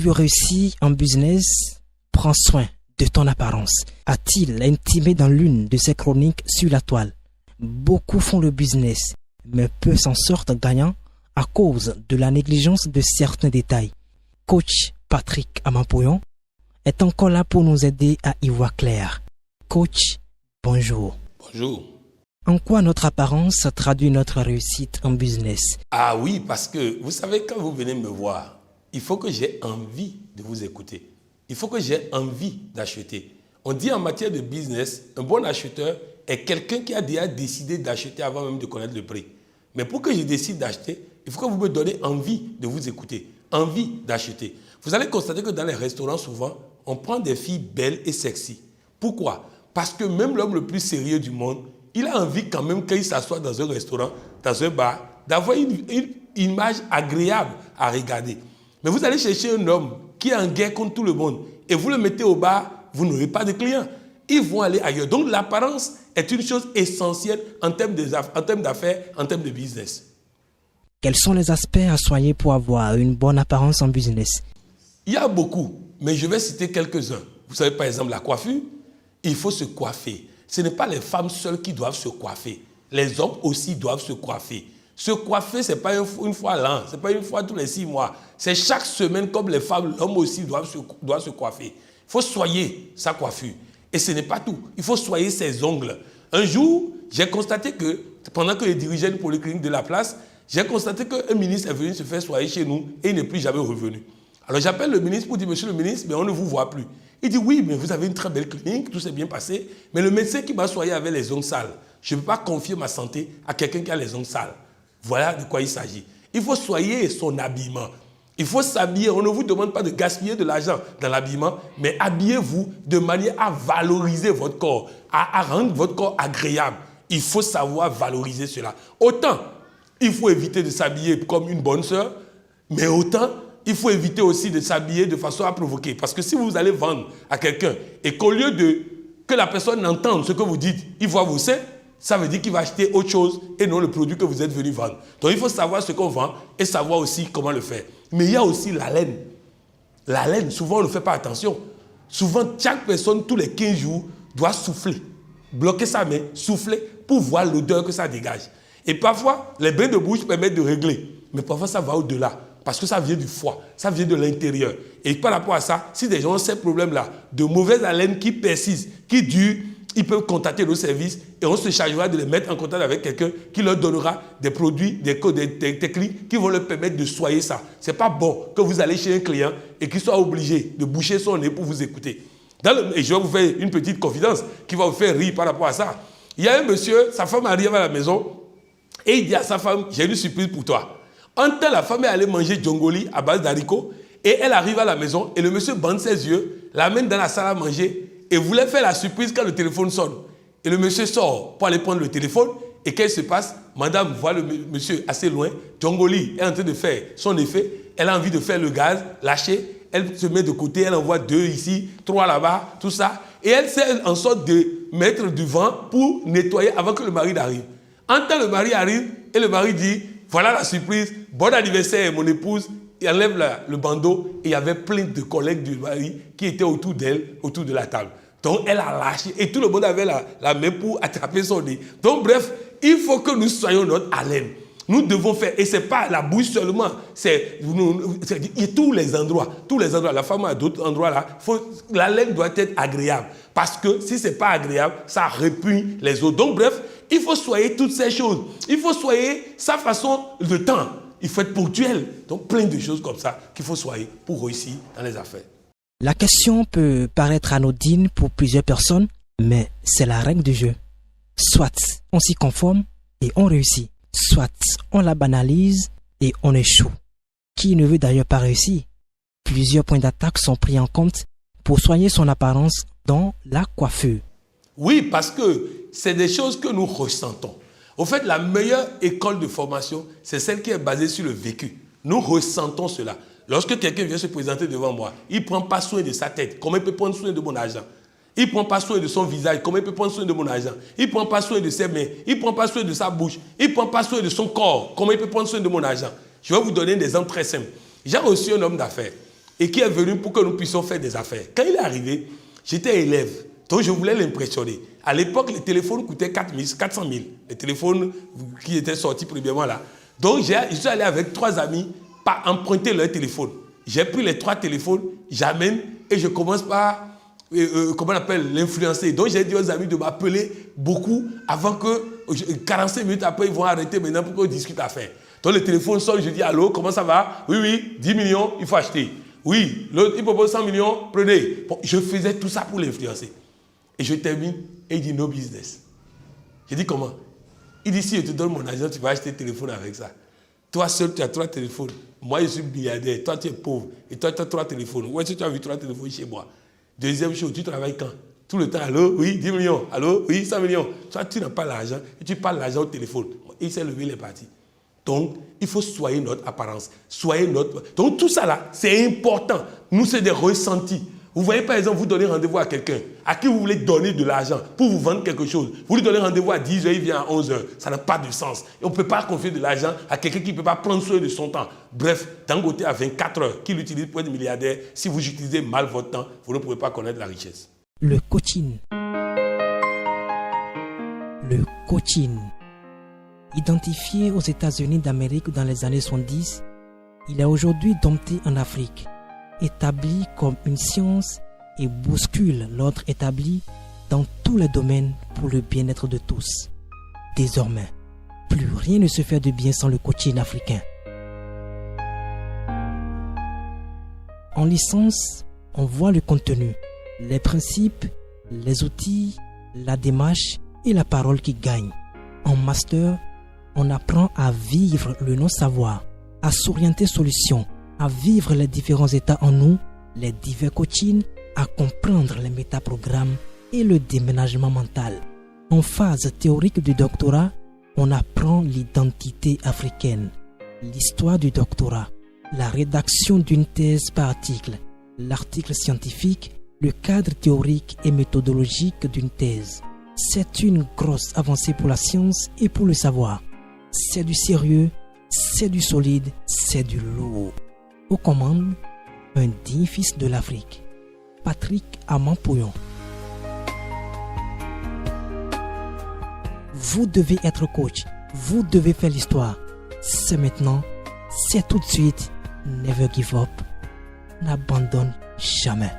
veux réussir en business, prends soin de ton apparence, a-t-il intimé dans l'une de ses chroniques sur la toile. Beaucoup font le business, mais peu s'en sortent gagnants à cause de la négligence de certains détails. Coach Patrick Amampoyon est encore là pour nous aider à y voir clair. Coach, bonjour. Bonjour. En quoi notre apparence traduit notre réussite en business? Ah oui, parce que vous savez, quand vous venez me voir, il faut que j'ai envie de vous écouter. Il faut que j'ai envie d'acheter. On dit en matière de business, un bon acheteur est quelqu'un qui a déjà décidé d'acheter avant même de connaître le prix. Mais pour que je décide d'acheter, il faut que vous me donnez envie de vous écouter, envie d'acheter. Vous allez constater que dans les restaurants, souvent, on prend des filles belles et sexy. Pourquoi? Parce que même l'homme le plus sérieux du monde, il a envie quand même, quand il s'assoit dans un restaurant, dans un bar, d'avoir une image agréable à regarder. Mais vous allez chercher un homme qui est en guerre contre tout le monde et vous le mettez au bar, vous n'aurez pas de clients. Ils vont aller ailleurs. Donc l'apparence est une chose essentielle en termes d'affaires, en termes de business. Quels sont les aspects à soigner pour avoir une bonne apparence en business? Il y a beaucoup, mais je vais citer quelques-uns. Vous savez, par exemple, la coiffure, il faut se coiffer. Ce n'est pas les femmes seules qui doivent se coiffer. Les hommes aussi doivent se coiffer. Se coiffer, ce n'est pas une fois l'an, ce n'est pas une fois tous les 6 mois. C'est chaque semaine, comme les femmes, l'homme aussi doit se coiffer. Il faut soigner sa coiffure. Et ce n'est pas tout. Il faut soigner ses ongles. Un jour, j'ai constaté que, pendant que je dirigeais une polyclinique de la place, j'ai constaté qu'un ministre est venu se faire soigner chez nous et il n'est plus jamais revenu. Alors j'appelle le ministre pour dire, monsieur le ministre, mais on ne vous voit plus. Il dit, oui, mais vous avez une très belle clinique, tout s'est bien passé, mais le médecin qui m'a soigné avait les ongles sales. Je ne peux pas confier ma santé à quelqu'un qui a les ongles sales. Voilà de quoi il s'agit. Il faut soigner son habillement. Il faut s'habiller. On ne vous demande pas de gaspiller de l'argent dans l'habillement, mais habillez-vous de manière à valoriser votre corps, à rendre votre corps agréable. Il faut savoir valoriser cela. Autant, il faut éviter de s'habiller comme une bonne sœur, mais autant, il faut éviter aussi de s'habiller de façon à provoquer. Parce que si vous allez vendre à quelqu'un et qu'au lieu de que la personne n'entende ce que vous dites, il voit vos seins, ça veut dire qu'il va acheter autre chose et non le produit que vous êtes venu vendre. Donc il faut savoir ce qu'on vend et savoir aussi comment le faire. Mais il y a aussi la laine. La laine, souvent on ne fait pas attention. Souvent, chaque personne, tous les 15 jours, doit souffler. Bloquer sa main, souffler pour voir l'odeur que ça dégage. Et parfois, les bains de bouche permettent de régler. Mais parfois, ça va au-delà. Parce que ça vient du foie, ça vient de l'intérieur. Et par rapport à ça, si des gens ont ces problèmes-là, de mauvaise haleine qui persistent, qui durent, ils peuvent contacter nos services et on se chargera de les mettre en contact avec quelqu'un qui leur donnera des produits, des techniques qui vont leur permettre de soigner ça. Ce n'est pas bon que vous allez chez un client et qu'il soit obligé de boucher son nez pour vous écouter. Et je vais vous faire une petite confidence qui va vous faire rire par rapport à ça. Il y a un monsieur, sa femme arrive à la maison et il dit à sa femme, j'ai une surprise pour toi. En temps, la femme est allée manger djongoli à base d'haricots et elle arrive à la maison et le monsieur bande ses yeux, l'amène dans la salle à manger et voulait faire la surprise quand le téléphone sonne. Et le monsieur sort pour aller prendre le téléphone et qu'est-ce qui se passe? Madame voit le monsieur assez loin, djongoli est en train de faire son effet, elle a envie de faire le gaz, lâcher, elle se met de côté, elle envoie 2 ici, 3 là-bas, tout ça. Et elle fait en sorte de mettre du vent pour nettoyer avant que le mari n'arrive. En temps, le mari arrive et le mari dit, voilà la surprise, bon anniversaire mon épouse. Il enlève le bandeau et il y avait plein de collègues du mari qui étaient autour d'elle, autour de la table. Donc elle a lâché et tout le monde avait la main pour attraper son nez. Donc bref, il faut que nous soyons notre haleine. Nous devons faire, et ce n'est pas la bouche seulement, c'est tous les endroits. La femme a d'autres endroits là. La laine doit être agréable. Parce que si ce n'est pas agréable, ça répugne les autres. Donc bref, il faut soigner toutes ces choses. Il faut soigner sa façon de temps. Il faut être ponctuel. Donc plein de choses comme ça qu'il faut soigner pour réussir dans les affaires. La question peut paraître anodine pour plusieurs personnes, mais c'est la règle du jeu. Soit on s'y conforme et on réussit. Soit on la banalise et on échoue. Qui ne veut d'ailleurs pas réussir? Plusieurs points d'attaque sont pris en compte pour soigner son apparence dans la coiffure. Oui, parce que c'est des choses que nous ressentons. Au fait, la meilleure école de formation, c'est celle qui est basée sur le vécu. Nous ressentons cela. Lorsque quelqu'un vient se présenter devant moi, il ne prend pas soin de sa tête. Comment il peut prendre soin de mon argent? Il ne prend pas soin de son visage. Comment il peut prendre soin de mon argent? Il ne prend pas soin de ses mains. Il ne prend pas soin de sa bouche. Il ne prend pas soin de son corps. Comment il peut prendre soin de mon argent? Je vais vous donner des exemples très simples. J'ai reçu un homme d'affaires. et qui est venu pour que nous puissions faire des affaires. Quand il est arrivé, j'étais élève, donc je voulais l'impressionner. À l'époque, les téléphones coûtaient 400 000. Les téléphones qui étaient sortis premièrement là. Donc, je suis allé avec 3 amis pas emprunter leur téléphone. J'ai pris les 3 téléphones, j'amène et je commence par, comment on appelle, l'influencer. Donc, j'ai dit aux amis de m'appeler beaucoup avant que, 45 minutes après, ils vont arrêter maintenant pour qu'on discute affaires. Donc, le téléphone sonne, je dis, allô, comment ça va? Oui, 10 millions, il faut acheter. Oui, l'autre, il propose 100 millions, prenez. Bon, je faisais tout ça pour l'influencer. Et je termine et il dit, no business. Je dis, comment? Il dit, si je te donne mon argent, tu vas acheter un téléphone avec ça. Toi seul, tu as 3 téléphones. Moi, je suis milliardaire. Toi, tu es pauvre. Et toi, tu as 3 téléphones. Où est-ce que tu as vu 3 téléphones chez moi? Deuxième chose, tu travailles quand? Tout le temps, allô? Oui, 10 millions. Allô? Oui, 100 millions. Toi, tu n'as pas l'argent et tu parles l'argent au téléphone. Il s'est levé, il est parti. Donc, il faut soigner notre apparence. Donc, tout ça là, c'est important. Nous, c'est des ressentis. Vous voyez, par exemple, vous donnez rendez-vous à quelqu'un à qui vous voulez donner de l'argent pour vous vendre quelque chose. Vous lui donnez rendez-vous à 10h, il vient à 11h. Ça n'a pas de sens. Et on ne peut pas confier de l'argent à quelqu'un qui ne peut pas prendre soin de son temps. Bref, Dangote a 24 heures qu'il utilise pour être milliardaire. Si vous utilisez mal votre temps, vous ne pouvez pas connaître la richesse. Le coaching. Le coaching. Identifié aux États-Unis d'Amérique dans les années 70, il est aujourd'hui dompté en Afrique, établi comme une science et bouscule l'ordre établi dans tous les domaines pour le bien-être de tous. Désormais, plus rien ne se fait de bien sans le coaching africain. En licence, on voit le contenu, les principes, les outils, la démarche et la parole qui gagnent. En master, on apprend à vivre le non-savoir, à s'orienter solutions, à vivre les différents états en nous, les divers coachings, à comprendre les métaprogrammes et le déménagement mental. En phase théorique du doctorat, on apprend l'identité africaine, l'histoire du doctorat, la rédaction d'une thèse par article, l'article scientifique, le cadre théorique et méthodologique d'une thèse. C'est une grosse avancée pour la science et pour le savoir. C'est du sérieux, c'est du solide, c'est du lourd. Aux commandes, un digne fils de l'Afrique, Patrick Amand-Pouyon. Vous devez être coach, vous devez faire l'histoire. C'est maintenant, c'est tout de suite. Never give up, n'abandonne jamais.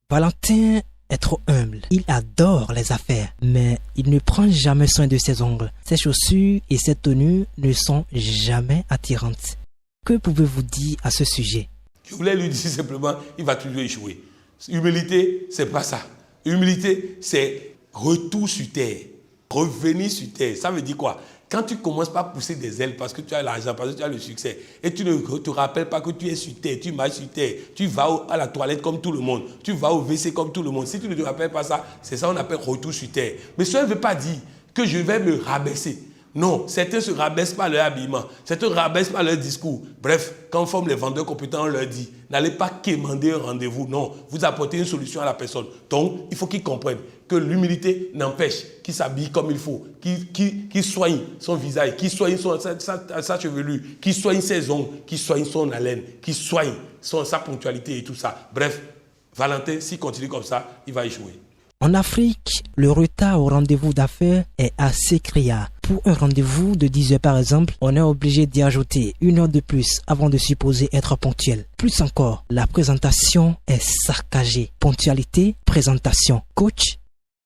Valentin est trop humble. Il adore les affaires, mais il ne prend jamais soin de ses ongles. Ses chaussures et ses tenues ne sont jamais attirantes. Que pouvez-vous dire à ce sujet? Je voulais lui dire simplement, il va toujours échouer. Humilité, c'est pas ça. Humilité, c'est retour sur terre. Revenir sur terre. Ça veut dire quoi? Quand tu commences par pousser des ailes parce que tu as l'argent, parce que tu as le succès, et tu ne te rappelles pas que tu es sur terre, tu marches sur terre, tu vas à la toilette comme tout le monde, tu vas au WC comme tout le monde. Si tu ne te rappelles pas ça, c'est ça qu'on appelle retour sur terre. Mais cela ne veut pas dire que je vais me rabaisser. Non, certains se rabaissent par leur habillement, certains se rabaissent par leur discours. Bref, quand on forme les vendeurs compétents, on leur dit, n'allez pas quémander un rendez-vous. Non, vous apportez une solution à la personne. Donc, il faut qu'ils comprennent que l'humilité n'empêche qu'il s'habille comme il faut, qu'il soigne son visage, qu'il soigne sa chevelure, qu'il soigne ses ongles, qu'il soigne son haleine, qu'il soigne sa ponctualité et tout ça. Bref, Valentin, s'il continue comme ça, il va échouer. En Afrique, le retard au rendez-vous d'affaires est assez criard. Pour un rendez-vous de 10 heures par exemple, on est obligé d'y ajouter 1 heure de plus avant de supposer être ponctuel. Plus encore, la présentation est saccagée. Ponctualité, présentation. Coach,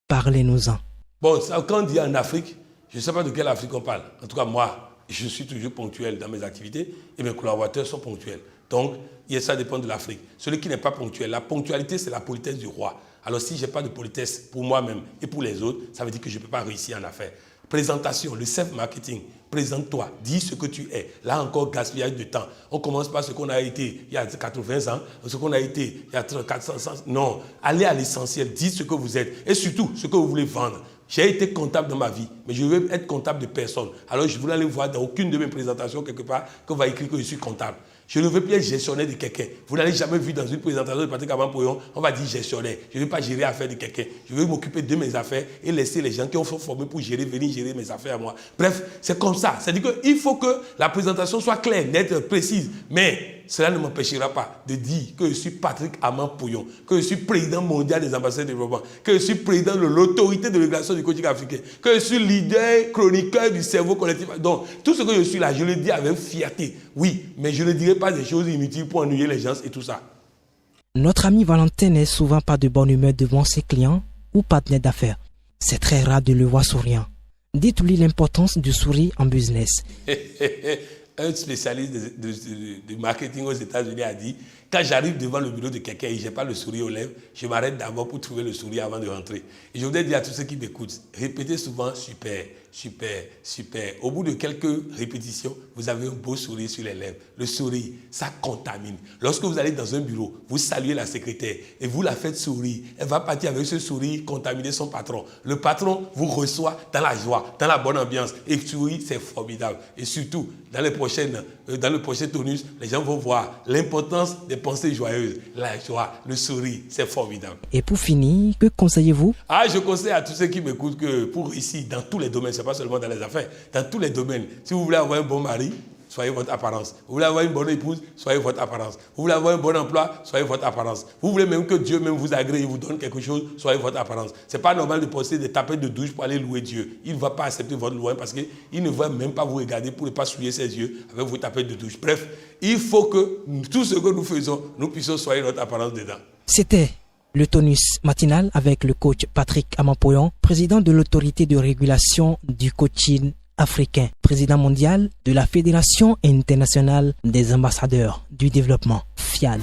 parlez-nous-en. Bon, ça, quand on dit en Afrique, je ne sais pas de quelle Afrique on parle. En tout cas, moi, je suis toujours ponctuel dans mes activités et mes collaborateurs sont ponctuels. Donc, ça dépend de l'Afrique. Celui qui n'est pas ponctuel, la ponctualité, c'est la politesse du roi. Alors, si je n'ai pas de politesse pour moi-même et pour les autres, ça veut dire que je ne peux pas réussir en affaires. Présentation, le self-marketing, présente-toi, dis ce que tu es. Là encore, gaspillage de temps. On commence par ce qu'on a été il y a 80 ans, ce qu'on a été il y a 400 ans. Non, allez à l'essentiel, dites ce que vous êtes et surtout ce que vous voulez vendre. J'ai été comptable dans ma vie, mais je veux être comptable de personne. Alors, je voulais aller voir dans aucune de mes présentations quelque part qu'on va écrire que je suis comptable. Je ne veux plus être gestionnaire de quelqu'un. Vous n'allez jamais vu dans une présentation de Patrick Amand-Pouyon, on va dire gestionnaire. Je ne veux pas gérer affaires de quelqu'un. Je veux m'occuper de mes affaires et laisser les gens qui ont fait former pour venir gérer mes affaires à moi. Bref, c'est comme ça. C'est-à-dire qu'il faut que la présentation soit claire, nette, précise. Mais cela ne m'empêchera pas de dire que je suis Patrick Aman-Pouyon, que je suis président mondial des ambassadeurs de développement, que je suis président de l'autorité de régulation du coaching africain, que je suis leader, chroniqueur du cerveau collectif. Donc, tout ce que je suis là, je le dis avec fierté. Oui, mais je ne dirai pas des choses inutiles pour ennuyer les gens et tout ça. Notre ami Valentin n'est souvent pas de bonne humeur devant ses clients ou partenaires d'affaires. C'est très rare de le voir souriant. Dites-lui l'importance du sourire en business. Un spécialiste de marketing aux États-Unis a dit, quand j'arrive devant le bureau de quelqu'un et je n'ai pas le sourire aux lèvres, je m'arrête d'abord pour trouver le sourire avant de rentrer. Et je voudrais dire à tous ceux qui m'écoutent, répétez souvent super, super, super. Au bout de quelques répétitions, vous avez un beau sourire sur les lèvres. Le sourire, ça contamine. Lorsque vous allez dans un bureau, vous saluez la secrétaire et vous la faites sourire. Elle va partir avec ce sourire contaminer son patron. Le patron vous reçoit dans la joie, dans la bonne ambiance. Et le sourire, c'est formidable. Et surtout, dans le prochain tonus, les gens vont voir l'importance des pensées joyeuses. La joie, le sourire, c'est formidable. Et pour finir, que conseillez-vous? Je conseille à tous ceux qui m'écoutent que pour réussir dans tous les domaines, ce n'est pas seulement dans les affaires, dans tous les domaines, si vous voulez avoir un bon mari, soyez votre apparence. Vous voulez avoir une bonne épouse, soyez votre apparence. Vous voulez avoir un bon emploi, soyez votre apparence. Vous voulez même que Dieu même vous agrée et vous donne quelque chose, soyez votre apparence. Ce n'est pas normal de poster des tapettes de douche pour aller louer Dieu. Il ne va pas accepter votre louange parce qu'il ne va même pas vous regarder pour ne pas souiller ses yeux avec vos tapettes de douche. Bref, il faut que tout ce que nous faisons, nous puissions soigner notre apparence dedans. C'était le tonus matinal avec le coach Patrick Aman-Pouyon, président de l'autorité de régulation du coaching africain, président mondial de la Fédération internationale des ambassadeurs du développement, FIAD.